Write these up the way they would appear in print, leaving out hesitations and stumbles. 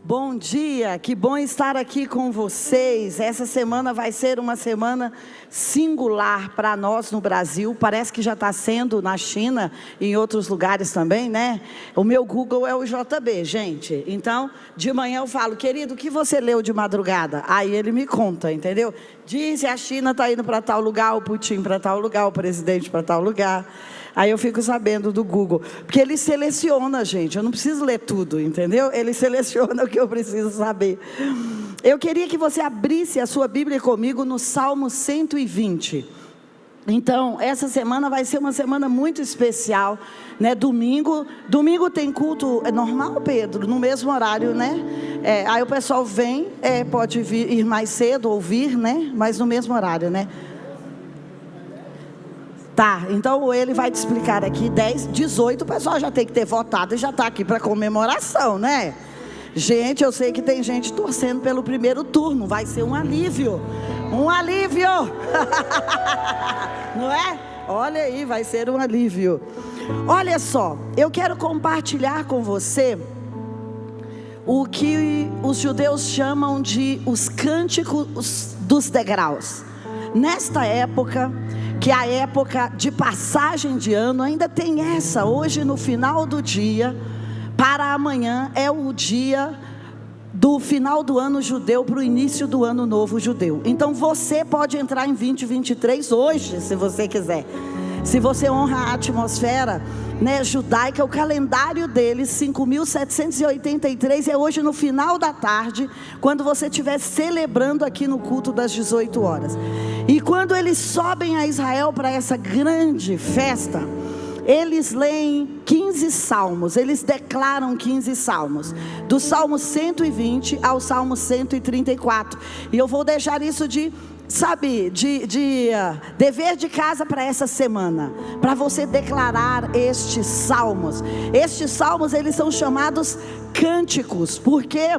Bom dia, que bom estar aqui com vocês. Essa semana vai ser uma semana singular para nós no Brasil. Parece que já está sendo na China e em outros lugares também, né? O meu Google é o JB, gente. Então, de manhã eu falo, querido, o que você leu de madrugada? Aí ele me conta, entendeu? Diz, a China está indo para tal lugar, o Putin para tal lugar, o presidente para tal lugar. Aí eu fico sabendo do Google, porque ele seleciona, gente, eu não preciso ler tudo, entendeu? Ele seleciona o que eu preciso saber. Eu queria que você abrisse a sua Bíblia comigo no Salmo 120. Então, essa semana vai ser uma semana muito especial, né? Domingo tem culto, é normal, Pedro? No mesmo horário, né? Aí o pessoal vem, pode ir mais cedo, ouvir, né? Mas no mesmo horário, né? Tá, então ele vai te explicar aqui, 10, 18, o pessoal já tem que ter votado e já está aqui para comemoração, né? Gente, eu sei que tem gente torcendo pelo primeiro turno, vai ser um alívio, não é? Olha aí, vai ser um alívio. Olha só, eu quero compartilhar com você o que os judeus chamam de os cânticos dos degraus. Nesta época, que é a época de passagem de ano, ainda tem essa, hoje no final do dia, para amanhã é o dia do final do ano judeu para o início do ano novo judeu. Então você pode entrar em 2023 hoje, se você quiser. Se você honra a atmosfera, né, judaica, o calendário deles, 5.783, é hoje no final da tarde, quando você estiver celebrando aqui no culto das 18 horas. E quando eles sobem a Israel para essa grande festa, eles leem 15 salmos, eles declaram 15 salmos, do Salmo 120 ao Salmo 134. E eu vou deixar isso de dever de casa para essa semana, para você declarar estes salmos. Estes salmos, eles são chamados cânticos, porque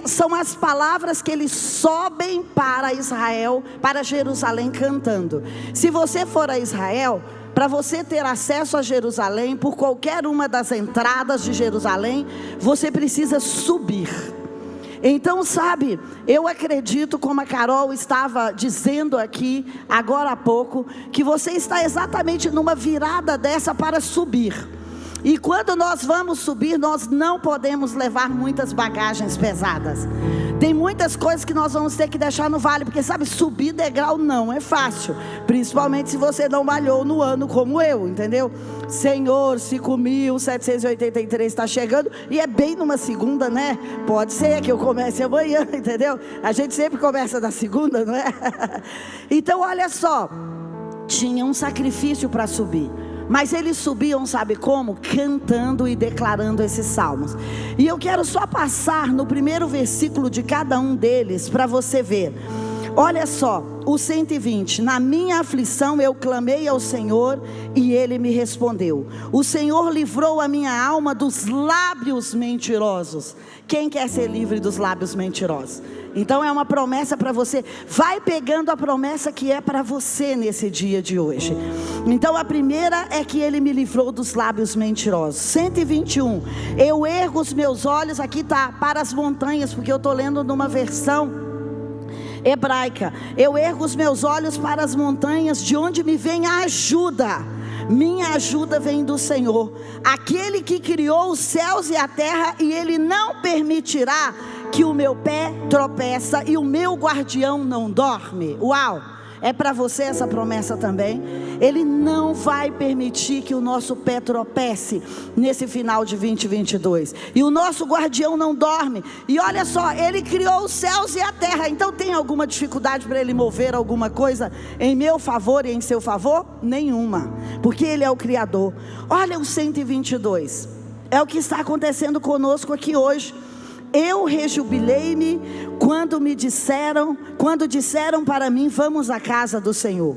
são as palavras que eles sobem para Israel, para Jerusalém cantando. Se você for a Israel, para você ter acesso a Jerusalém, por qualquer uma das entradas de Jerusalém, você precisa subir. Então, sabe, eu acredito, como a Carol estava dizendo aqui agora há pouco, que você está exatamente numa virada dessa para subir. E quando nós vamos subir, nós não podemos levar muitas bagagens pesadas. Tem muitas coisas que nós vamos ter que deixar no vale, porque sabe, subir degrau não é fácil, principalmente se você não malhou no ano como eu, entendeu? Senhor, 5.783 está chegando, e é bem numa segunda, né? Pode ser que eu comece amanhã, entendeu? A gente sempre começa na segunda, não é? Então olha só, tinha um sacrifício para subir, mas eles subiam, sabe como? Cantando e declarando esses salmos. E eu quero só passar no primeiro versículo de cada um deles, para você ver. Olha só, o 120, na minha aflição eu clamei ao Senhor e Ele me respondeu. O Senhor livrou a minha alma dos lábios mentirosos. Quem quer ser livre dos lábios mentirosos? Então é uma promessa para você. Vai pegando a promessa que é para você nesse dia de hoje. Então a primeira é que Ele me livrou dos lábios mentirosos. 121, eu ergo os meus olhos, aqui está, para as montanhas, porque eu estou lendo numa versão hebraica. Eu ergo os meus olhos para as montanhas, de onde me vem a ajuda. Minha ajuda vem do Senhor, aquele que criou os céus e a terra, e Ele não permitirá que o meu pé tropeça e o meu guardião não dorme. Uau! É para você essa promessa também. Ele não vai permitir que o nosso pé tropece nesse final de 2022. E o nosso guardião não dorme. E olha só, Ele criou os céus e a terra. Então tem alguma dificuldade para Ele mover alguma coisa em meu favor e em seu favor? Nenhuma, porque Ele é o Criador. Olha o 122. É o que está acontecendo conosco aqui hoje. Eu rejubilei-me quando disseram para mim, vamos à casa do Senhor.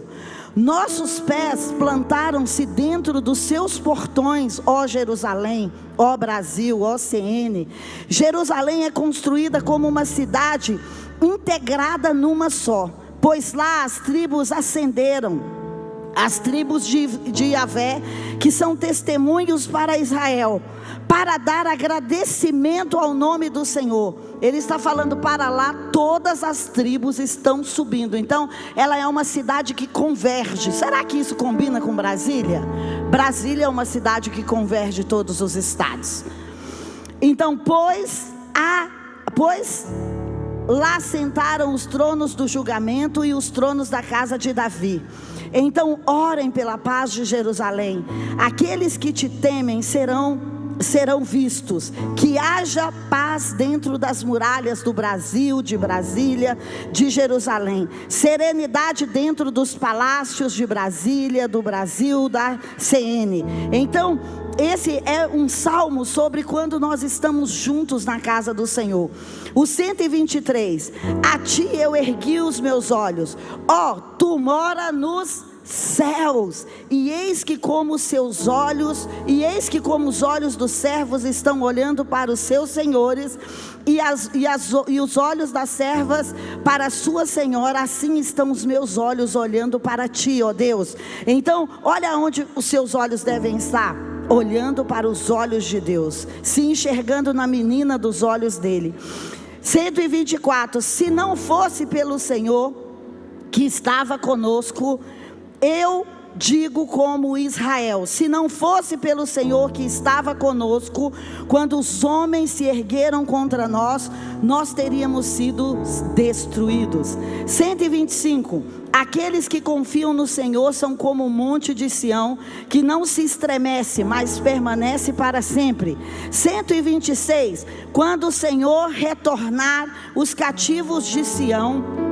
Nossos pés plantaram-se dentro dos seus portões, ó Jerusalém, ó Brasil, ó CN. Jerusalém é construída como uma cidade integrada numa só, pois lá as tribos ascenderam. As tribos de Yahvé, que são testemunhos para Israel, para dar agradecimento ao nome do Senhor. Ele está falando para lá, todas as tribos estão subindo. Então ela é uma cidade que converge. Será que isso combina com Brasília? Brasília é uma cidade que converge todos os estados. Então pois lá sentaram os tronos do julgamento e os tronos da casa de Davi. Então orem pela paz de Jerusalém. Aqueles que te temem serão vistos. Que haja paz dentro das muralhas do Brasil, de Brasília, de Jerusalém. Serenidade dentro dos palácios de Brasília, do Brasil, da CN. Então esse é um salmo sobre quando nós estamos juntos na casa do Senhor. O 123: a ti eu ergui os meus olhos, ó, tu mora nos céus, e eis que como os olhos dos servos estão olhando para os seus senhores, e os olhos das servas para a sua senhora, assim estão os meus olhos olhando para ti, ó Deus. Então olha onde os seus olhos devem estar: olhando para os olhos de Deus, se enxergando na menina dos olhos dele. 124: se não fosse pelo Senhor que estava conosco, eu digo como Israel, se não fosse pelo Senhor que estava conosco, quando os homens se ergueram contra nós, nós teríamos sido destruídos. 125: aqueles que confiam no Senhor são como o monte de Sião, que não se estremece, mas permanece para sempre. 126: quando o Senhor retornar os cativos de Sião,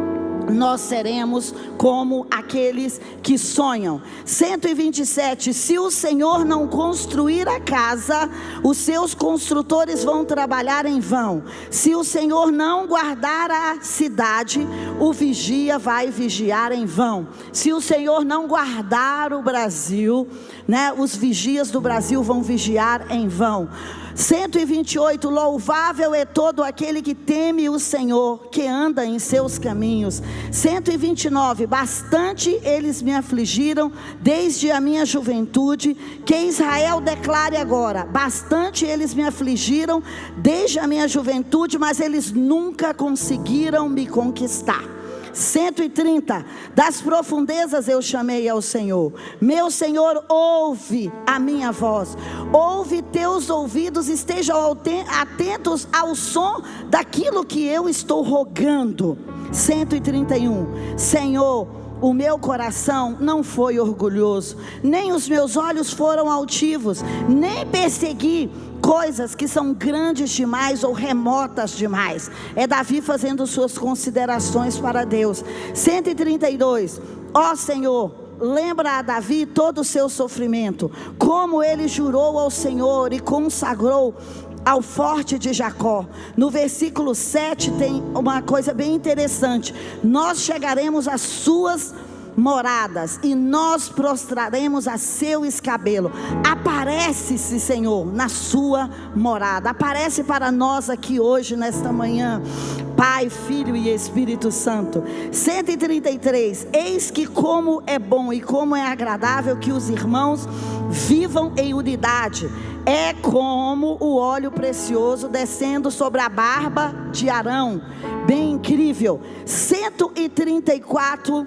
nós seremos como aqueles que sonham. 127: se o Senhor não construir a casa, os seus construtores vão trabalhar em vão. Se o Senhor não guardar a cidade, o vigia vai vigiar em vão. Se o Senhor não guardar o Brasil, os vigias do Brasil vão vigiar em vão. 128: louvável é todo aquele que teme o Senhor, que anda em seus caminhos. 129: bastante eles me afligiram desde a minha juventude. Que Israel declare agora: bastante eles me afligiram desde a minha juventude, mas eles nunca conseguiram me conquistar. 130: das profundezas eu chamei ao Senhor. Meu Senhor, ouve a minha voz. Ouve teus ouvidos, estejam atentos ao som daquilo que eu estou rogando. 131: Senhor, o meu coração não foi orgulhoso, nem os meus olhos foram altivos, nem persegui coisas que são grandes demais ou remotas demais. É Davi fazendo suas considerações para Deus. 132: ó Senhor, lembra a Davi todo o seu sofrimento, como ele jurou ao Senhor e consagrou ao forte de Jacó. No versículo 7 tem uma coisa bem interessante: nós chegaremos às suas moradas e nós prostraremos a seu escabelo. Aparece-se, Senhor, na sua morada. Aparece para nós aqui hoje, nesta manhã, Pai, Filho e Espírito Santo. 133: eis que como é bom e como é agradável que os irmãos vivam em unidade. É como o óleo precioso descendo sobre a barba de Arão. Bem incrível. 134,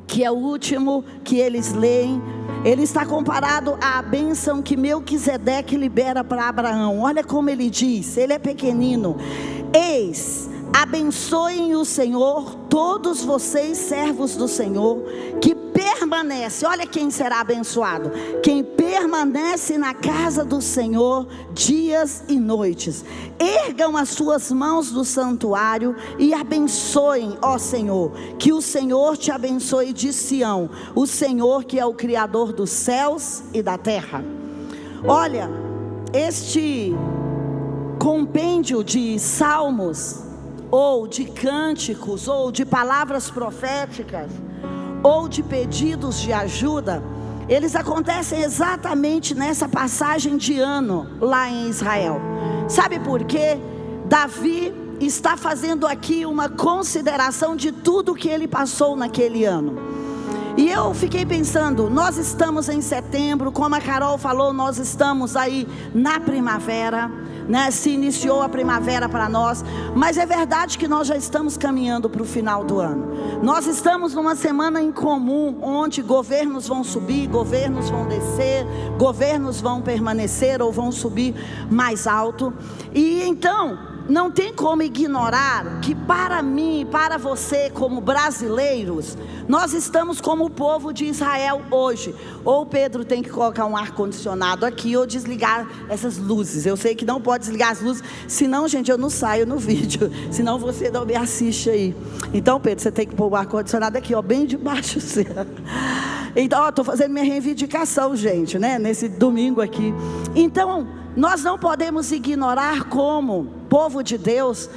que é o último que eles leem, ele está comparado à bênção que Melquisedeque libera para Abraão. Olha como ele diz, ele é pequenino: eis, abençoem o Senhor todos vocês, servos do Senhor, que permanece. Olha quem será abençoado: quem permanece na casa do Senhor dias e noites. Ergam as suas mãos do santuário e abençoem, ó Senhor. Que o Senhor te abençoe de Sião, o Senhor que é o Criador dos céus e da terra. Olha, este compêndio de salmos, ou de cânticos, ou de palavras proféticas, ou de pedidos de ajuda, eles acontecem exatamente nessa passagem de ano lá em Israel. Sabe por quê? Davi está fazendo aqui uma consideração de tudo que ele passou naquele ano. E eu fiquei pensando, nós estamos em setembro, como a Carol falou, nós estamos aí na primavera, né? Se iniciou a primavera para nós, mas é verdade que nós já estamos caminhando para o final do ano. Nós estamos numa semana incomum, onde governos vão subir, governos vão descer, governos vão permanecer ou vão subir mais alto. E então não tem como ignorar que para mim e para você como brasileiros, nós estamos como o povo de Israel hoje. Ou o Pedro tem que colocar um ar-condicionado aqui, ou desligar essas luzes. Eu sei que não pode desligar as luzes, senão, gente, eu não saio no vídeo, senão você não me assiste aí. Então, Pedro, você tem que pôr o ar-condicionado aqui, ó, bem debaixo seu. Então, ó, estou fazendo minha reivindicação, gente, né, nesse domingo aqui. Então, nós não podemos ignorar como povo de Deus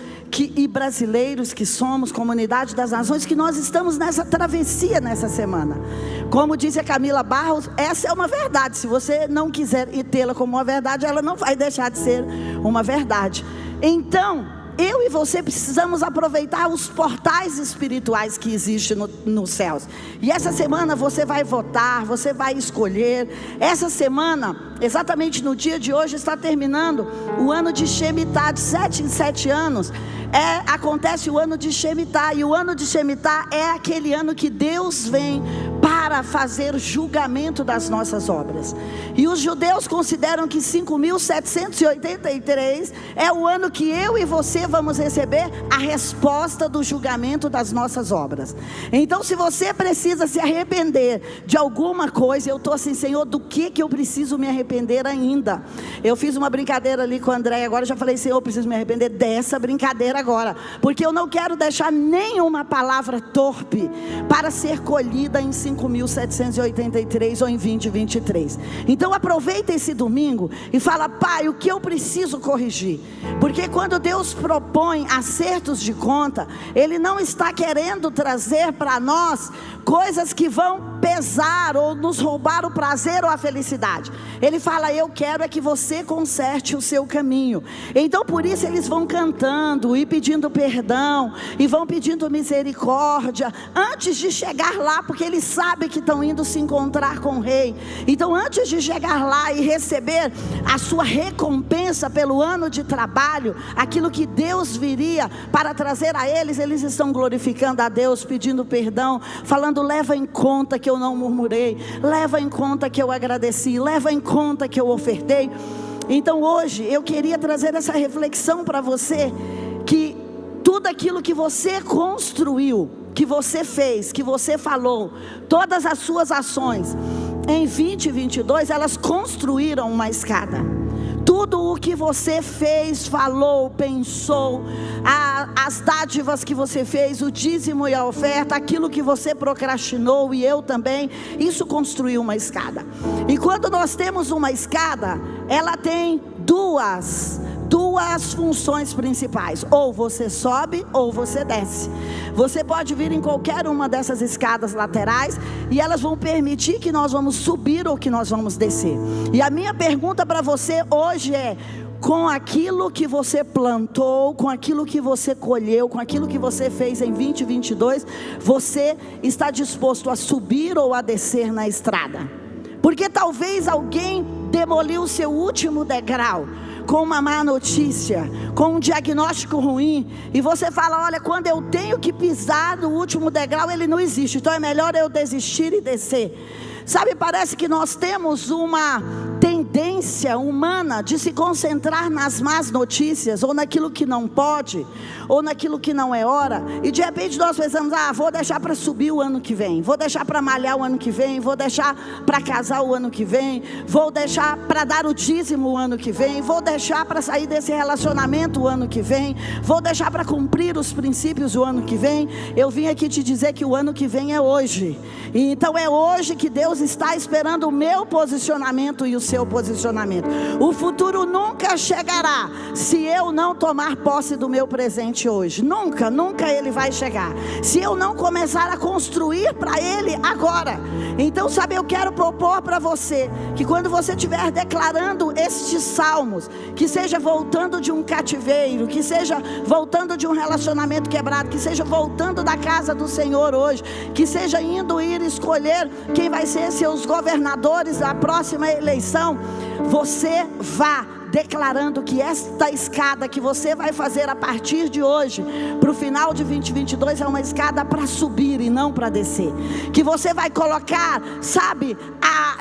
e brasileiros que somos, comunidade das nações, que nós estamos nessa travessia nessa semana. Como disse a Camila Barros, essa é uma verdade. Se você não quiser tê-la como uma verdade, ela não vai deixar de ser uma verdade. Então, eu e você precisamos aproveitar os portais espirituais que existem nos céus. E essa semana você vai votar, você vai escolher. Essa semana, exatamente no dia de hoje, está terminando o ano de Shemitah. De 7 em 7 anos acontece o ano de Shemitah. E o ano de Shemitah é aquele ano que Deus vem para fazer julgamento das nossas obras. E os judeus consideram que 5.783 é o ano que eu e você vamos receber a resposta do julgamento das nossas obras. Então, se você precisa se arrepender de alguma coisa, eu estou assim, Senhor, do que eu preciso me arrepender ainda? Eu fiz uma brincadeira ali com o André, agora já falei, Senhor, eu preciso me arrepender dessa brincadeira agora, porque eu não quero deixar nenhuma palavra torpe para ser colhida em 5.783 ou em 2023. Então aproveita esse domingo e fala, Pai, o que eu preciso corrigir? Porque quando Deus propõe acertos de conta, Ele não está querendo trazer para nós coisas que vão pesar ou nos roubar o prazer ou a felicidade. Ele fala, eu quero é que você conserte o seu caminho. Então por isso eles vão cantando e pedindo perdão, e vão pedindo misericórdia, antes de chegar lá, porque eles sabem que estão indo se encontrar com o rei. Então antes de chegar lá e receber a sua recompensa pelo ano de trabalho, aquilo que Deus viria para trazer a eles, eles estão glorificando a Deus, pedindo perdão, falando, leva em conta que eu não murmurei, leva em conta que eu agradeci, leva em conta que eu ofertei. Então hoje eu queria trazer essa reflexão para você, que tudo aquilo que você construiu, que você fez, que você falou, todas as suas ações em 2022, elas construíram uma escada. Tudo o que você fez, falou, pensou, as dádivas que você fez, o dízimo e a oferta, aquilo que você procrastinou, e eu também, isso construiu uma escada. E quando nós temos uma escada, ela tem duas funções principais: ou você sobe ou você desce. Você pode vir em qualquer uma dessas escadas laterais, e elas vão permitir que nós vamos subir ou que nós vamos descer. E a minha pergunta para você hoje é: com aquilo que você plantou, com aquilo que você colheu, com aquilo que você fez em 2022, você está disposto a subir ou a descer na estrada? Porque talvez alguém demoliu o seu último degrau com uma má notícia, com um diagnóstico ruim, e você fala, olha, quando eu tenho que pisar no último degrau, ele não existe, então é melhor eu desistir e descer. Sabe, parece que nós temos uma tendência humana de se concentrar nas más notícias, ou naquilo que não pode, ou naquilo que não é hora, e de repente nós pensamos, vou deixar para subir o ano que vem, vou deixar para malhar o ano que vem, vou deixar para casar o ano que vem, vou deixar para dar o dízimo o ano que vem, vou deixar para sair desse relacionamento o ano que vem, vou deixar para cumprir os princípios o ano que vem. Eu vim aqui te dizer que o ano que vem é hoje, e então é hoje que Deus está esperando o meu posicionamento e o seu posicionamento. O futuro nunca chegará se eu não tomar posse do meu presente hoje. Nunca, nunca ele vai chegar se eu não começar a construir para ele agora. Então, sabe, eu quero propor para você que quando você estiver declarando estes salmos, que seja voltando de um cativeiro, que seja voltando de um relacionamento quebrado, que seja voltando da casa do Senhor hoje, que seja indo ir escolher quem vai ser seus governadores da próxima eleição, você vá declarando que esta escada que você vai fazer a partir de hoje para o final de 2022 é uma escada para subir e não para descer. Que você vai colocar, sabe,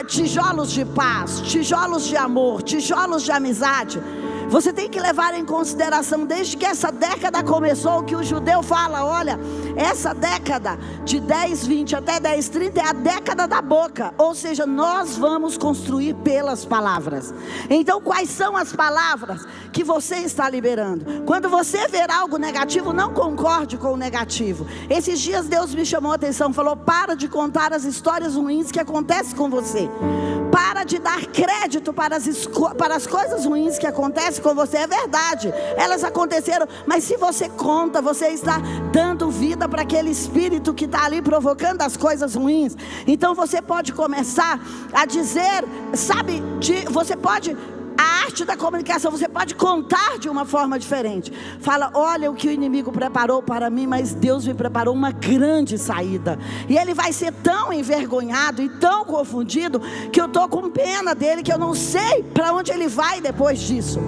tijolos de paz, tijolos de amor, tijolos de amizade. Você tem que levar em consideração, desde que essa década começou, que o judeu fala: olha, essa década de 1020 até 1030 é a década da boca. Ou seja, nós vamos construir pelas palavras. Então, quais são as palavras que você está liberando? Quando você ver algo negativo, não concorde com o negativo. Esses dias Deus me chamou a atenção, falou: para de contar as histórias ruins que acontecem com você. Para de dar crédito para as coisas ruins que acontecem com você. É verdade, elas aconteceram, mas se você conta, você está dando vida para aquele espírito que está ali provocando as coisas ruins. Então você pode começar a dizer, sabe, você pode... A arte da comunicação, você pode contar de uma forma diferente. Fala: olha o que o inimigo preparou para mim, mas Deus me preparou uma grande saída. E ele vai ser tão envergonhado e tão confundido que eu estou com pena dele, que eu não sei para onde ele vai depois disso.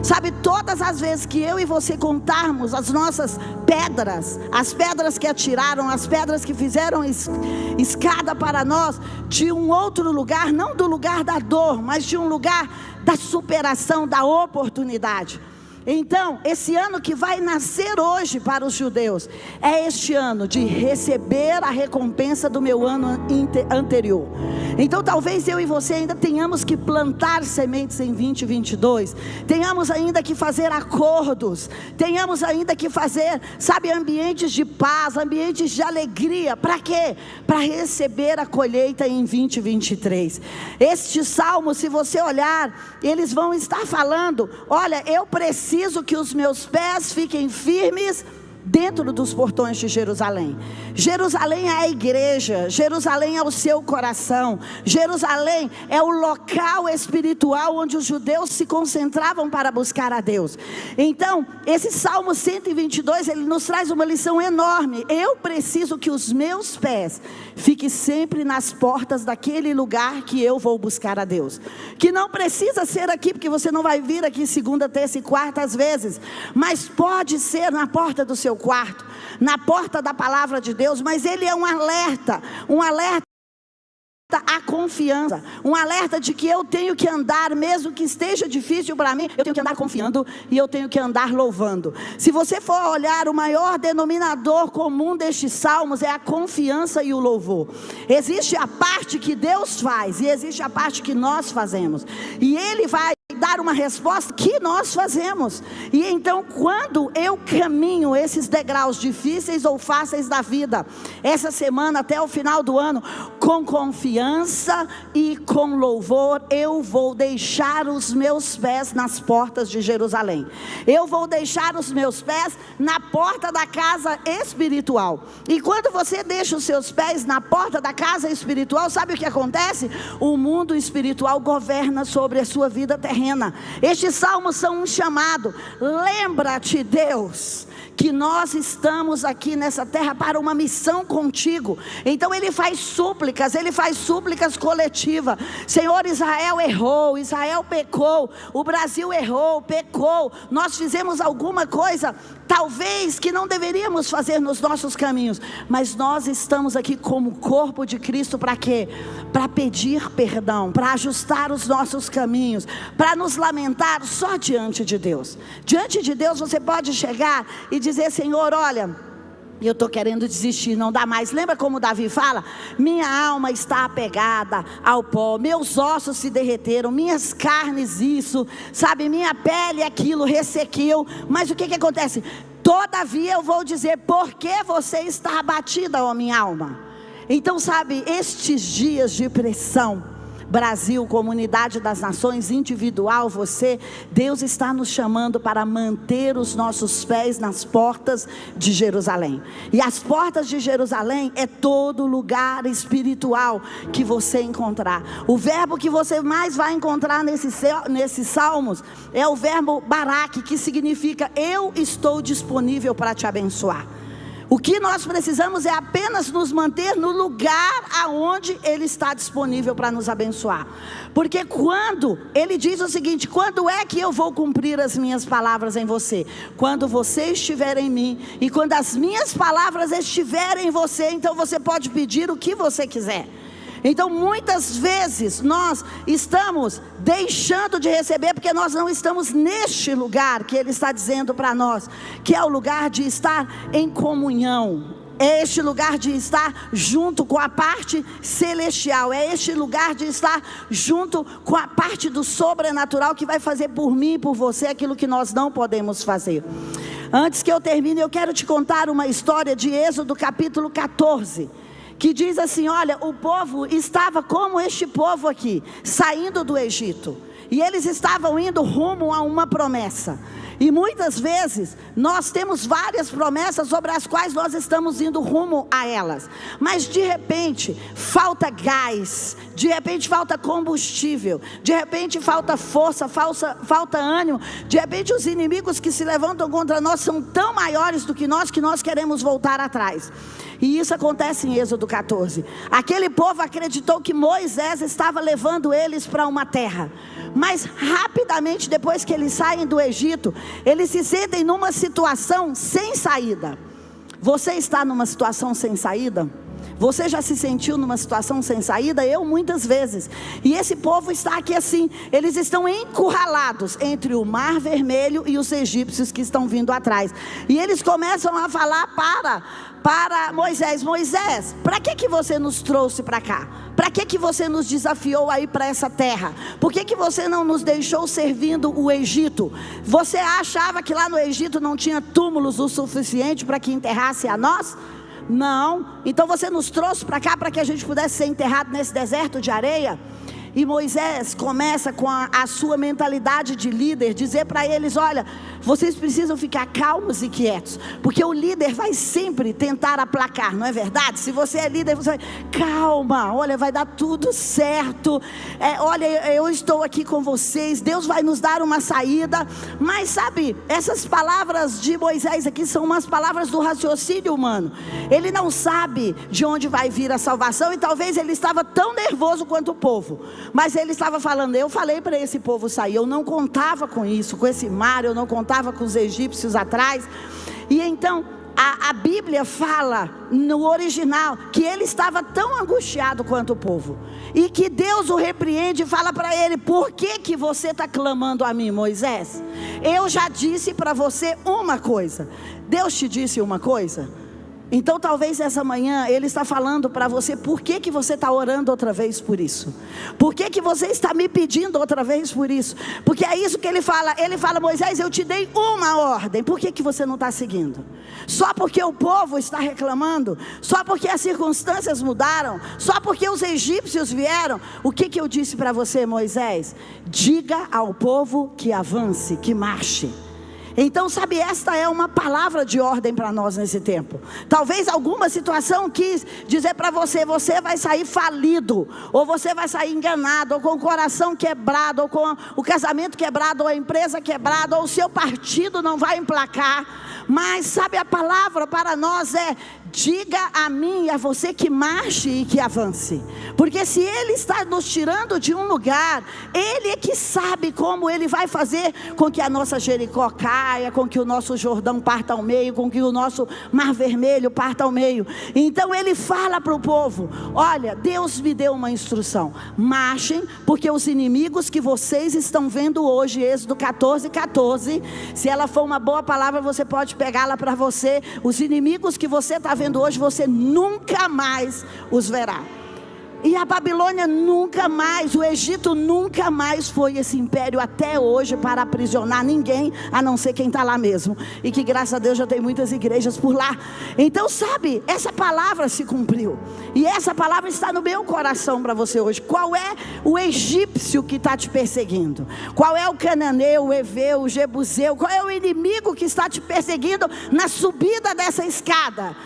Sabe, todas as vezes que eu e você contarmos as nossas pedras, as pedras que atiraram, as pedras que fizeram escada para nós, de um outro lugar, não do lugar da dor, mas de um lugar da superação, da oportunidade. Então, esse ano que vai nascer hoje para os judeus, é este ano de receber a recompensa do meu ano anterior. Então, talvez eu e você ainda tenhamos que plantar sementes em 2022, tenhamos ainda que fazer acordos, tenhamos ainda que fazer, sabe, ambientes de paz, ambientes de alegria. Para quê? Para receber a colheita em 2023. Este salmo, se você olhar, eles vão estar falando: olha, eu preciso que os meus pés fiquem firmes dentro dos portões de Jerusalém. Jerusalém é a igreja, Jerusalém é o seu coração, Jerusalém é o local espiritual onde os judeus se concentravam para buscar a Deus. Então, esse Salmo 122, ele nos traz uma lição enorme. Eu preciso que os meus pés fiquem sempre nas portas daquele lugar que eu vou buscar a Deus. Que não precisa ser aqui, porque você não vai vir aqui segunda, terça e quarta às vezes, mas pode ser na porta do seu quarto, na porta da palavra de Deus. Mas ele é um alerta à confiança, um alerta de que eu tenho que andar, mesmo que esteja difícil para mim, eu tenho que andar confiando e eu tenho que andar louvando. Se você for olhar, o maior denominador comum destes salmos é a confiança e o louvor. Existe a parte que Deus faz e existe a parte que nós fazemos, e ele vai dar uma resposta que nós fazemos. E então, quando eu caminho esses degraus difíceis ou fáceis da vida, essa semana até o final do ano, com confiança e com louvor, eu vou deixar os meus pés nas portas de Jerusalém. Eu vou deixar os meus pés na porta da casa espiritual. E quando você deixa os seus pés na porta da casa espiritual, sabe o que acontece? O mundo espiritual governa sobre a sua vida terrena. Estes salmos são um chamado. Lembra-te, Deus, que nós estamos aqui nessa terra para uma missão contigo. Então ele faz súplicas coletivas. Senhor, Israel errou, Israel pecou, o Brasil errou, pecou, nós fizemos alguma coisa talvez que não deveríamos fazer nos nossos caminhos, mas nós estamos aqui como corpo de Cristo. Para quê? Para pedir perdão, para ajustar os nossos caminhos, para nos lamentar só diante de Deus. Diante de Deus você pode chegar e dizer: Senhor, olha, eu estou querendo desistir, não dá mais. Lembra como Davi fala? Minha alma está apegada ao pó, meus ossos se derreteram, minhas carnes isso, sabe, minha pele aquilo, ressequiu. Mas o que acontece? Todavia eu vou dizer: por que você está abatida, ó minha alma? Então, sabe, estes dias de pressão, Brasil, Comunidade das Nações, individual, você, Deus está nos chamando para manter os nossos pés nas portas de Jerusalém. E as portas de Jerusalém é todo lugar espiritual que você encontrar. O verbo que você mais vai encontrar nesses salmos é o verbo barak, que significa eu estou disponível para te abençoar. O que nós precisamos é apenas nos manter no lugar aonde Ele está disponível para nos abençoar. Porque quando Ele diz o seguinte: quando é que eu vou cumprir as minhas palavras em você? Quando você estiver em mim, e quando as minhas palavras estiverem em você, então você pode pedir o que você quiser. Então muitas vezes nós estamos deixando de receber porque nós não estamos neste lugar que Ele está dizendo para nós, que é o lugar de estar em comunhão. É este lugar de estar junto com a parte celestial. É este lugar de estar junto com a parte do sobrenatural, que vai fazer por mim e por você aquilo que nós não podemos fazer. Antes que eu termine, eu quero te contar uma história de Êxodo capítulo 14, que diz assim: olha, o povo estava como este povo aqui, saindo do Egito, e eles estavam indo rumo a uma promessa. E muitas vezes nós temos várias promessas sobre as quais nós estamos indo rumo a elas, mas de repente falta gás, de repente falta combustível, de repente falta força, falta ânimo, de repente os inimigos que se levantam contra nós são tão maiores do que nós queremos voltar atrás. E isso acontece em Êxodo 14. Aquele povo acreditou que Moisés estava levando eles para uma terra, mas rapidamente depois que eles saem do Egito, eles se sentem numa situação sem saída. Você está numa situação sem saída? Você já se sentiu numa situação sem saída? Eu muitas vezes. E esse povo está aqui assim, eles estão encurralados entre o Mar Vermelho e os egípcios que estão vindo atrás. E eles começam a falar para Moisés: Moisés, para que você nos trouxe para cá? Para que você nos desafiou a ir para essa terra? Por que você não nos deixou servindo o Egito? Você achava que lá no Egito não tinha túmulos o suficiente para que enterrasse a nós? Não. Então você nos trouxe para cá para que a gente pudesse ser enterrado nesse deserto de areia? E Moisés começa com a sua mentalidade de líder, dizer para eles: olha, vocês precisam ficar calmos e quietos, porque o líder vai sempre tentar aplacar, não é verdade? Se você é líder, você vai: calma, olha, vai dar tudo certo, olha, eu estou aqui com vocês, Deus vai nos dar uma saída. Mas sabe, essas palavras de Moisés aqui são umas palavras do raciocínio humano. Ele não sabe de onde vai vir a salvação, e talvez ele estava tão nervoso quanto o povo, mas ele estava falando: eu falei para esse povo sair, eu não contava com isso, com esse mar, eu não contava com os egípcios atrás. E então a Bíblia fala no original que ele estava tão angustiado quanto o povo, e que Deus o repreende e fala para ele: por que você está clamando a mim, Moisés? Eu já disse para você uma coisa. Deus te disse uma coisa? Então talvez essa manhã Ele está falando para você: por que você está orando outra vez por isso? Por que você está me pedindo outra vez por isso? Porque é isso que Ele fala. Ele fala: Moisés, eu te dei uma ordem, por que você não está seguindo? Só porque o povo está reclamando? Só porque as circunstâncias mudaram? Só porque os egípcios vieram? O que eu disse para você, Moisés? Diga ao povo que avance, que marche. Então sabe, esta é uma palavra de ordem para nós nesse tempo. Talvez alguma situação quis dizer para você: você vai sair falido, ou você vai sair enganado, ou com o coração quebrado, ou com o casamento quebrado, ou a empresa quebrada, ou o seu partido não vai emplacar. Mas sabe, a palavra para nós é: diga a mim e a você que marche e que avance. Porque se Ele está nos tirando de um lugar, Ele é que sabe como Ele vai fazer com que a nossa Jericó caia, com que o nosso Jordão parta ao meio, com que o nosso Mar Vermelho parta ao meio. Então Ele fala para o povo: olha, Deus me deu uma instrução, marchem, porque os inimigos que vocês estão vendo hoje, Êxodo 14:14, se ela for uma boa palavra, você pode pegá-la para você. Os inimigos que você está vendo hoje, você nunca mais os verá. E a Babilônia nunca mais, o Egito nunca mais foi esse império até hoje para aprisionar ninguém, a não ser quem está lá mesmo. E que graças a Deus já tem muitas igrejas por lá. Então sabe, essa palavra se cumpriu. E essa palavra está no meu coração para você hoje. Qual é o egípcio que está te perseguindo? Qual é o cananeu, o heveu, o jebuseu? Qual é o inimigo que está te perseguindo na subida dessa escada?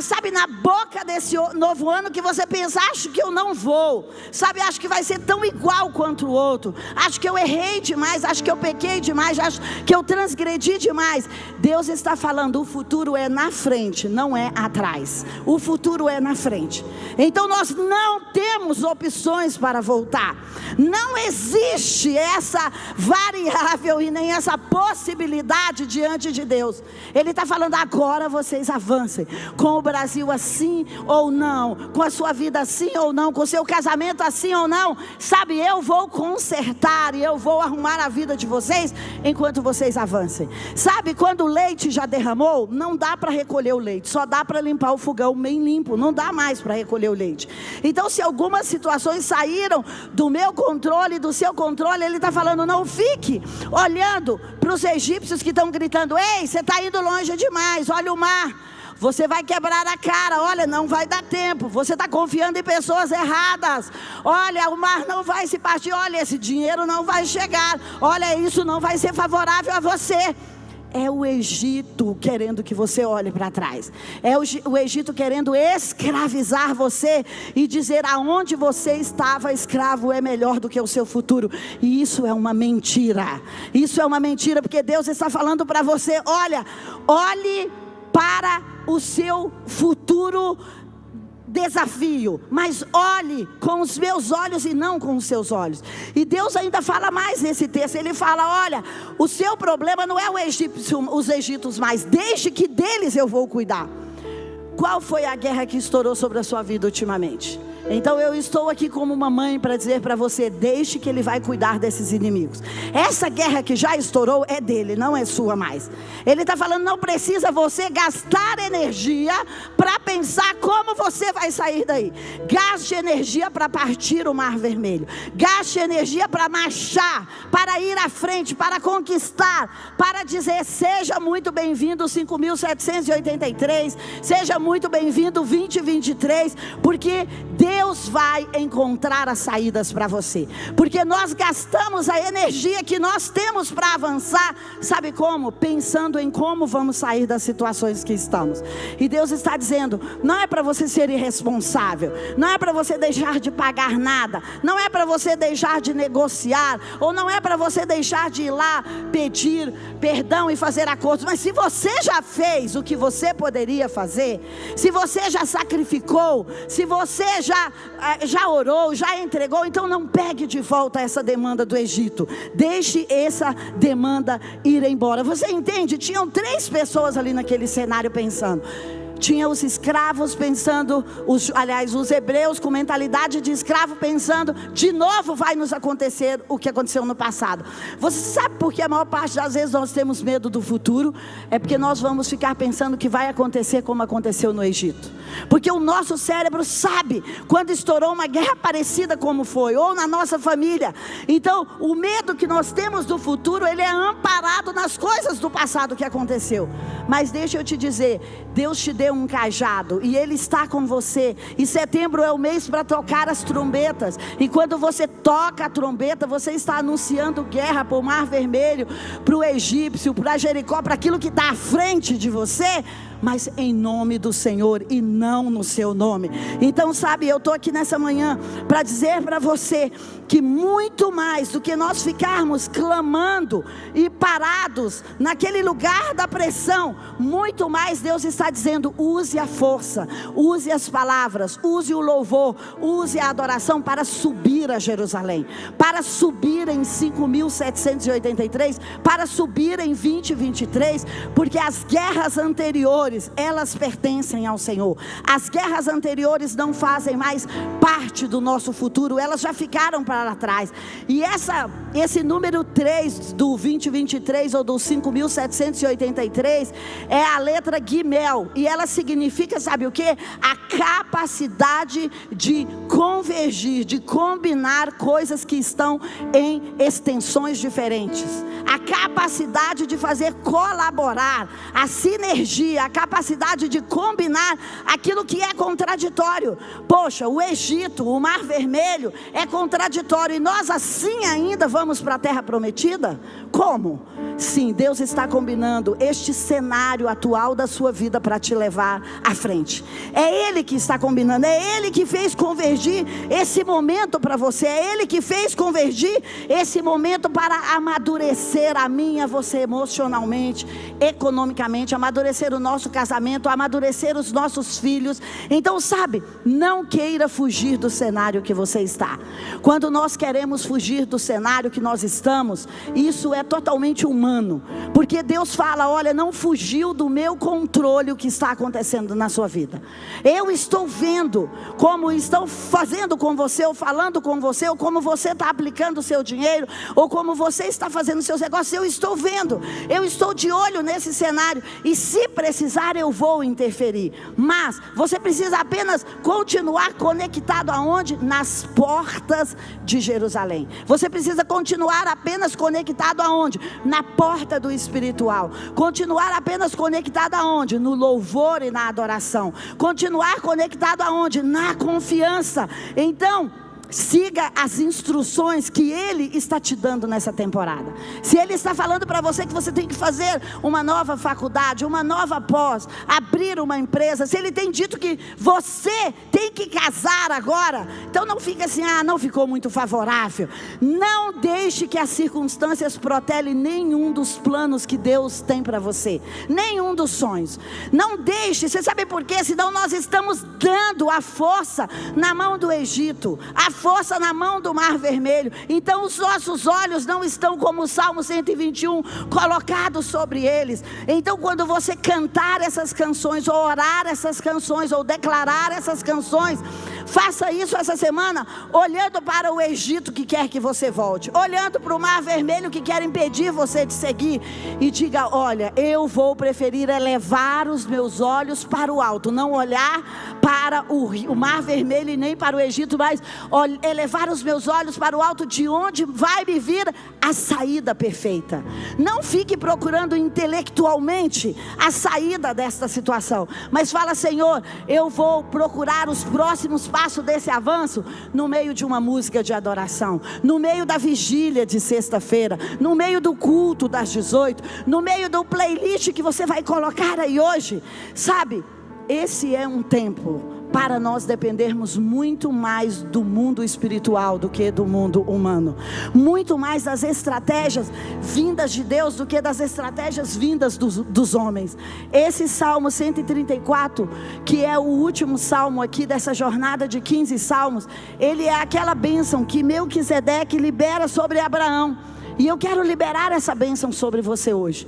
Sabe, na boca desse novo ano que você pensa, acho que eu não vou, sabe, acho que vai ser tão igual quanto o outro, acho que eu errei demais, acho que eu pequei demais, acho que eu transgredi demais. Deus está falando, o futuro é na frente, não é atrás, o futuro é na frente. Então nós não temos opções para voltar, não existe essa variável e nem essa possibilidade diante de Deus. Ele está falando, agora vocês avancem, com o Brasil assim ou não, com a sua vida assim ou não, com o seu casamento assim ou não, sabe, eu vou consertar e eu vou arrumar a vida de vocês enquanto vocês avancem. Sabe, quando o leite já derramou, não dá para recolher o leite, só dá para limpar o fogão bem limpo, não dá mais para recolher o leite. Então se algumas situações saíram do meu controle, do seu controle, ele está falando, não fique olhando para os egípcios que estão gritando, ei, você está indo longe demais, olha o mar, você vai quebrar a cara, olha, não vai dar tempo, você está confiando em pessoas erradas, olha, o mar não vai se partir, olha, esse dinheiro não vai chegar, olha, isso não vai ser favorável a você. É o Egito querendo que você olhe para trás, é o Egito querendo escravizar você e dizer aonde você estava escravo é melhor do que o seu futuro. E isso é uma mentira, isso é uma mentira, porque Deus está falando para você, olha, olhe para o seu futuro desafio, mas olhe com os meus olhos e não com os seus olhos. E Deus ainda fala mais nesse texto, ele fala, olha, o seu problema não é os egípcios mais, desde que deles eu vou cuidar. Qual foi a guerra que estourou sobre a sua vida ultimamente? Então eu estou aqui como uma mãe para dizer para você, deixe que Ele vai cuidar desses inimigos. Essa guerra que já estourou é dele, não é sua mais. Ele está falando, não precisa você gastar energia para pensar como você vai sair daí. Gaste energia para partir o mar vermelho, gaste energia para marchar, para ir à frente, para conquistar, para dizer, seja muito bem-vindo 5.783, seja muito bem-vindo 2023, porque Deus vai encontrar as saídas para você, porque nós gastamos a energia que nós temos para avançar, sabe como? Pensando em como vamos sair das situações que estamos. E Deus está dizendo, não é para você ser irresponsável, não é para você deixar de pagar nada, não é para você deixar de negociar, ou não é para você deixar de ir lá pedir perdão e fazer acordos, mas se você já fez o que você poderia fazer, se você já sacrificou, se você já orou, já entregou, então não pegue de volta essa demanda do Egito, deixe essa demanda ir embora. Você entende? Tinham 3 pessoas ali naquele cenário pensando. Tinha os escravos pensando, os hebreus com mentalidade de escravo pensando, de novo vai nos acontecer o que aconteceu no passado. Você sabe por que a maior parte das vezes nós temos medo do futuro? É porque nós vamos ficar pensando que vai acontecer como aconteceu no Egito. Porque o nosso cérebro sabe quando estourou uma guerra parecida como foi, ou na nossa família. Então o medo que nós temos do futuro, ele é amparado nas coisas do passado que aconteceu. Mas deixa eu te dizer, Deus te deu um cajado e Ele está com você, e setembro é o mês para tocar as trombetas, e quando você toca a trombeta, você está anunciando guerra para o Mar Vermelho, para o egípcio, para Jericó, para aquilo que está à frente de você, mas em nome do Senhor e não no seu nome. Então sabe, eu estou aqui nessa manhã para dizer para você que muito mais do que nós ficarmos clamando e parados naquele lugar da pressão, muito mais Deus está dizendo, use a força, use as palavras, use o louvor, use a adoração para subir a Jerusalém, para subir em 5.783, para subir em 2023, porque as guerras anteriores anteriores, elas pertencem ao Senhor. As guerras anteriores não fazem mais parte do nosso futuro, elas já ficaram para trás. E esse número 3 do 2023 ou do 5.783 é a letra Gimel, e ela significa, sabe o que? A capacidade de convergir, de combinar coisas que estão em extensões diferentes, a capacidade de fazer colaborar, a sinergia, a capacidade de combinar aquilo que é contraditório. Poxa, o Egito, o Mar Vermelho é contraditório, e nós assim ainda vamos para a terra prometida? Como? Sim, Deus está combinando este cenário atual da sua vida para te levar à frente. É Ele que está combinando, é Ele que fez convergir esse momento para você, é Ele que fez convergir esse momento para amadurecer a mim e a você emocionalmente, economicamente, amadurecer o nosso casamento, amadurecer os nossos filhos. Então, sabe, não queira fugir do cenário que você está. Quando nós queremos fugir do cenário que nós estamos, isso é totalmente humano, porque Deus fala: olha, não fugiu do meu controle o que está acontecendo na sua vida. Eu estou vendo como estão fazendo com você, ou falando com você, ou como você está aplicando o seu dinheiro, ou como você está fazendo seus negócios. Eu estou vendo, eu estou de olho nesse cenário, e se precisar eu vou interferir. Mas você precisa apenas continuar conectado aonde? Nas portas de Jerusalém. Você precisa continuar apenas conectado aonde? Na porta do espiritual. Continuar apenas conectado aonde? No louvor e na adoração. Continuar conectado aonde? Na confiança. Então, siga as instruções que Ele está te dando nessa temporada. Se Ele está falando para você que você tem que fazer uma nova faculdade, uma nova pós, abrir uma empresa, se Ele tem dito que você tem que casar agora, então não fica assim: não ficou muito favorável. Não deixe que as circunstâncias protelem nenhum dos planos que Deus tem para você, nenhum dos sonhos. Não deixe. Você sabe por quê? Senão nós estamos dando a força na mão do Egito, a força na mão do Mar Vermelho. Então os nossos olhos não estão, como o Salmo 121, colocados sobre eles. Então quando você cantar essas canções, ou orar essas canções, ou declarar essas canções, faça isso essa semana olhando para o Egito que quer que você volte, olhando para o Mar Vermelho que quer impedir você de seguir, e diga: olha, eu vou preferir elevar os meus olhos para o alto, não olhar para o Mar Vermelho e nem para o Egito, mas elevar os meus olhos para o alto, de onde vai me vir a saída perfeita. Não fique procurando intelectualmente a saída desta situação, mas fala: Senhor, eu vou procurar os próximos passos desse avanço no meio de uma música de adoração, no meio da vigília de sexta-feira, no meio do culto das 18, no meio do playlist que você vai colocar aí hoje. Sabe, esse é um tempo para nós dependermos muito mais do mundo espiritual do que do mundo humano, muito mais das estratégias vindas de Deus do que das estratégias vindas dos homens. Esse Salmo 134, que é o último salmo aqui dessa jornada de 15 salmos, ele é aquela bênção que Melquisedeque libera sobre Abraão, e eu quero liberar essa bênção sobre você hoje.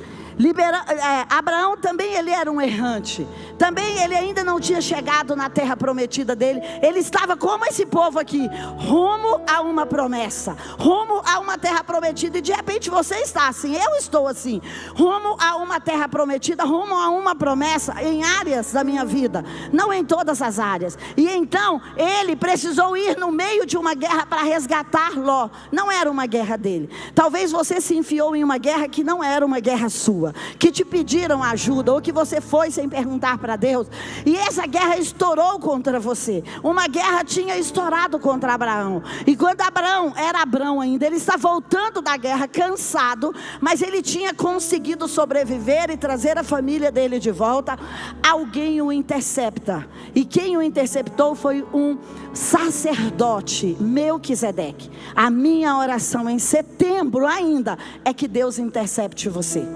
Abraão também, ele era um errante, também ele ainda não tinha chegado na terra prometida dele. Ele estava como esse povo aqui, rumo a uma promessa, rumo a uma terra prometida. E de repente você está assim, eu estou assim, rumo a uma terra prometida, rumo a uma promessa em áreas da minha vida, não em todas as áreas. E então ele precisou ir no meio de uma guerra para resgatar Ló. Não era uma guerra dele. Talvez você se enfiou em uma guerra que não era uma guerra sua, que te pediram ajuda, ou que você foi sem perguntar para Deus, e essa guerra estourou contra você. Uma guerra tinha estourado contra Abraão, e quando Abraão era Abraão ainda, ele está voltando da guerra cansado, mas ele tinha conseguido sobreviver e trazer a família dele de volta. Alguém o intercepta, e quem o interceptou foi um sacerdote, Melquisedeque. A minha oração em setembro ainda é que Deus intercepte você,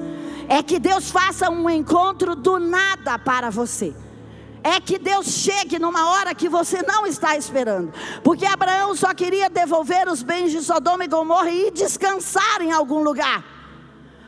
é que Deus faça um encontro do nada para você, é que Deus chegue numa hora que você não está esperando, porque Abraão só queria devolver os bens de Sodoma e Gomorra e descansar em algum lugar.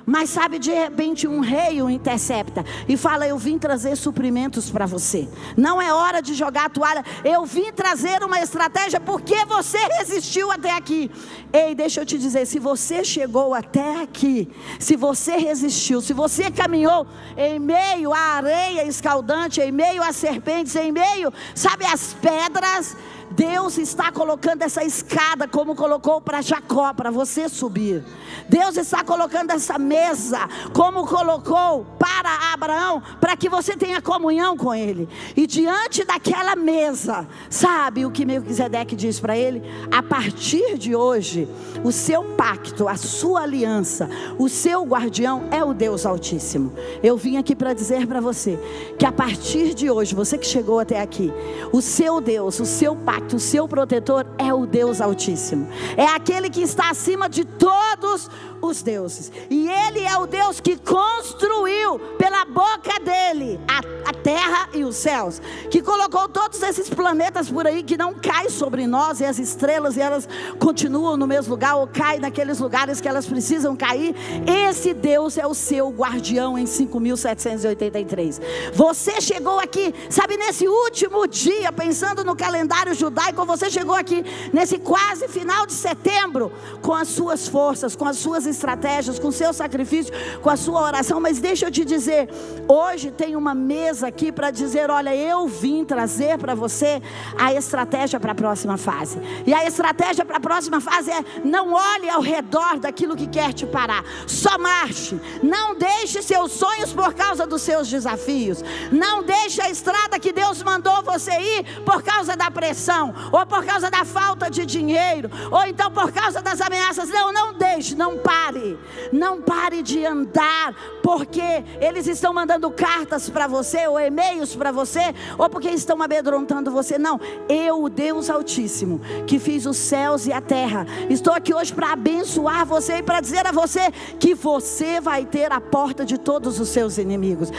Mas sabe, de repente um rei o intercepta e fala: eu vim trazer suprimentos para você. Não é hora de jogar a toalha. Eu vim trazer uma estratégia porque você resistiu até aqui. Ei, deixa eu te dizer, se você chegou até aqui, se você resistiu, se você caminhou em meio à areia escaldante, em meio às serpentes, em meio, sabe, às pedras, Deus está colocando essa escada como colocou para Jacó, para você subir. Deus está colocando essa mesa como colocou para Abraão, para que você tenha comunhão com ele. E diante daquela mesa, sabe o que Melquisedeque diz para ele? A partir de hoje, o seu pacto, a sua aliança, o seu guardião é o Deus Altíssimo. Eu vim aqui para dizer para você que a partir de hoje, você que chegou até aqui, o seu Deus, o seu pacto, o seu protetor é o Deus Altíssimo. É aquele que está acima de todos os deuses. E Ele é o Deus que construiu pela boca dele a terra e os céus, que colocou todos esses planetas por aí, que não caem sobre nós, e as estrelas, e elas continuam no mesmo lugar, ou caem naqueles lugares que elas precisam cair. Esse Deus é o seu guardião em 5.783. Você chegou aqui, sabe, nesse último dia, pensando no calendário judaico, você chegou aqui nesse quase final de setembro, com as suas forças, com as suas estratégias, com o seu sacrifício, com a sua oração. Mas deixa eu te dizer, hoje tem uma mesa aqui para dizer: olha, eu vim trazer para você a estratégia para a próxima fase. E a estratégia para a próxima fase é: não olhe ao redor daquilo que quer te parar, só marche. Não deixe seus sonhos por causa dos seus desafios. Não deixe a estrada que Deus mandou você ir por causa da pressão, ou por causa da falta de dinheiro, ou então por causa das ameaças. Não deixe, não pare de andar, porque eles estão mandando cartas para você, ou e-mails para você, ou porque estão amedrontando você. Não, eu, o Deus Altíssimo, que fiz os céus e a terra, estou aqui hoje para abençoar você e para dizer a você que você vai ter a porta de todos os seus inimigos.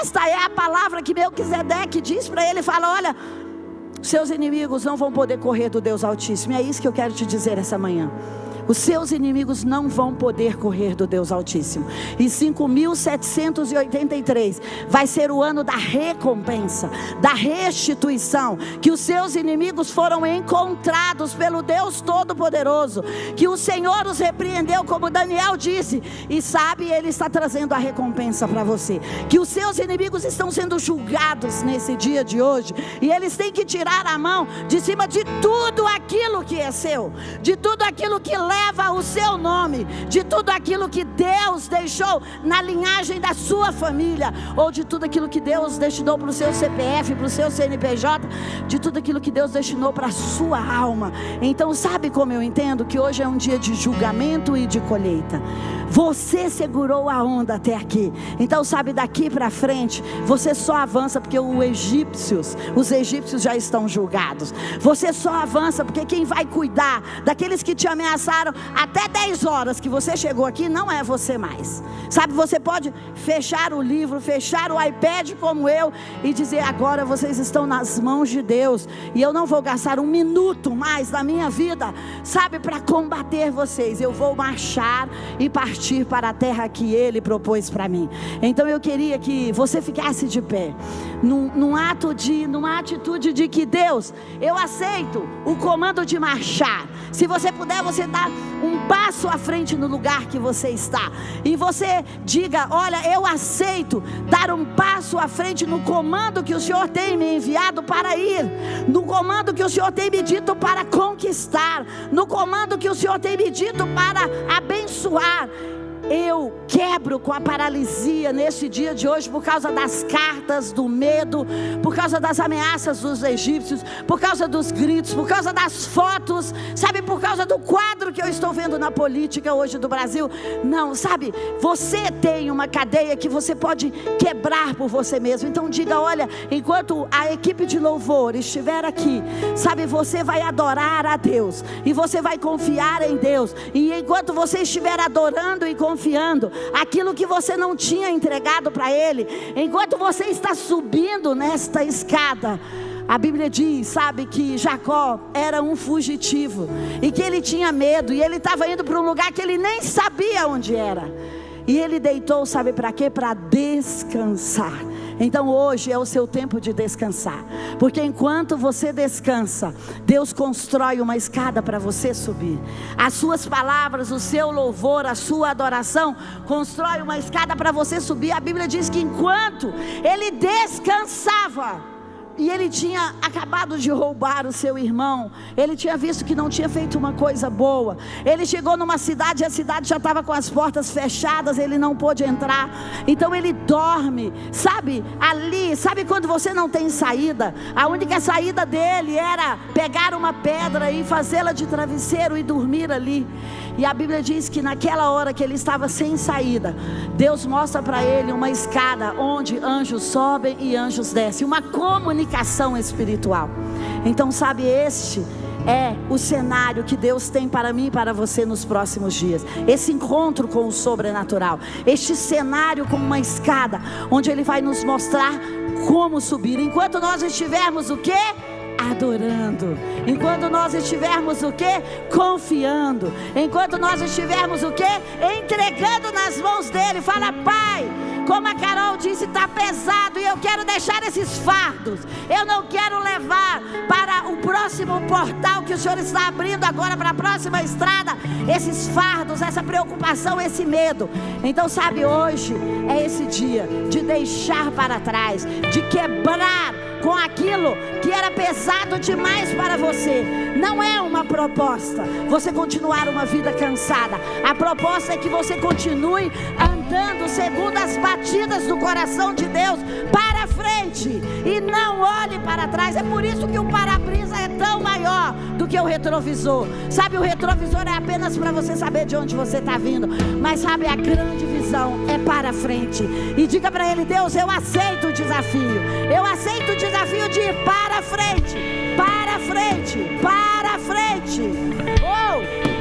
Esta é a palavra que Melquisedeque diz para ele. Fala: olha, seus inimigos não vão poder correr do Deus Altíssimo. É isso que eu quero te dizer essa manhã. Os seus inimigos não vão poder correr do Deus Altíssimo. E 5.783 vai ser o ano da recompensa, da restituição. Que os seus inimigos foram encontrados pelo Deus Todo-Poderoso, que o Senhor os repreendeu, como Daniel disse, e sabe, Ele está trazendo a recompensa para você. Que os seus inimigos estão sendo julgados nesse dia de hoje, e eles têm que tirar a mão de cima de tudo aquilo que é seu, de tudo aquilo que leva o seu nome, de tudo aquilo que Deus deixou na linhagem da sua família, ou de tudo aquilo que Deus destinou para o seu CPF, para o seu CNPJ, de tudo aquilo que Deus destinou para a sua alma. Então, sabe como eu entendo que hoje é um dia de julgamento e de colheita? Você segurou a onda até aqui, então sabe, daqui para frente você só avança porque os egípcios já estão julgados. Você só avança porque quem vai cuidar daqueles que te ameaçaram até 10 horas que você chegou aqui não é você mais. Sabe, você pode fechar o livro, fechar o iPad como eu e dizer: agora vocês estão nas mãos de Deus, e eu não vou gastar um minuto mais da minha vida, sabe, para combater vocês. Eu vou marchar e partir para a terra que Ele propôs para mim. Então eu queria que você ficasse de pé, numa atitude de que: Deus, eu aceito o comando de marchar. Se você puder, você dá um passo à frente no lugar que você está, e você diga: olha, eu aceito dar um passo à frente no comando que o Senhor tem me enviado para ir, no comando que o Senhor tem me dito para conquistar, no comando que o Senhor tem me dito para abençoar. Eu quebro com a paralisia nesse dia de hoje, por causa das cartas do medo, por causa das ameaças dos egípcios, por causa dos gritos, por causa das fotos, sabe, por causa do quadro que eu estou vendo na política hoje do Brasil. Não, sabe, você tem uma cadeia que você pode quebrar por você mesmo. Então diga: olha, enquanto a equipe de louvor estiver aqui, sabe, você vai adorar a Deus, e você vai confiar em Deus, e enquanto você estiver adorando e confiando, aquilo que você não tinha entregado para Ele, enquanto você está subindo nesta escada, a Bíblia diz, sabe, que Jacó era um fugitivo, e que ele tinha medo, e ele estava indo para um lugar que ele nem sabia onde era. E ele deitou, sabe para quê? Para descansar. Então hoje é o seu tempo de descansar, porque enquanto você descansa, Deus constrói uma escada para você subir. As suas palavras, o seu louvor, a sua adoração constrói uma escada para você subir. A Bíblia diz que enquanto ele descansava, e ele tinha acabado de roubar o seu irmão, ele tinha visto que não tinha feito uma coisa boa, ele chegou numa cidade e a cidade já estava com as portas fechadas, ele não pôde entrar. Então ele dorme, sabe, ali, sabe quando você não tem saída? A única saída dele era pegar uma pedra e fazê-la de travesseiro e dormir ali. E a Bíblia diz que naquela hora que ele estava sem saída, Deus mostra para ele uma escada onde anjos sobem e anjos descem, uma comunicação espiritual. Então sabe, este é o cenário que Deus tem para mim e para você nos próximos dias. Esse encontro com o sobrenatural, este cenário com uma escada, onde Ele vai nos mostrar como subir. Enquanto nós estivermos o quê? Adorando. Enquanto nós estivermos o quê? Confiando. Enquanto nós estivermos o quê? Entregando nas mãos dele. Fala: Pai, como a Carol disse, está pesado e eu quero deixar esses fardos. Eu não quero levar para o próximo portal que o Senhor está abrindo agora, para a próxima estrada, esses fardos, essa preocupação, esse medo. Então sabe, hoje é esse dia de deixar para trás, de quebrar com aquilo que era pesado demais para você. Não é uma proposta você continuar uma vida cansada. A proposta é que você continue andando segundo as batidas do coração de Deus, para frente, e não olhe para trás. É por isso que o para-brisa é tão maior do que o retrovisor. Sabe, o retrovisor é apenas para você saber de onde você está vindo, mas sabe, a grande visão é para frente. E diga para ele: Deus, eu aceito o desafio. Eu aceito o desafio de ir para frente, para frente, para frente. Oh!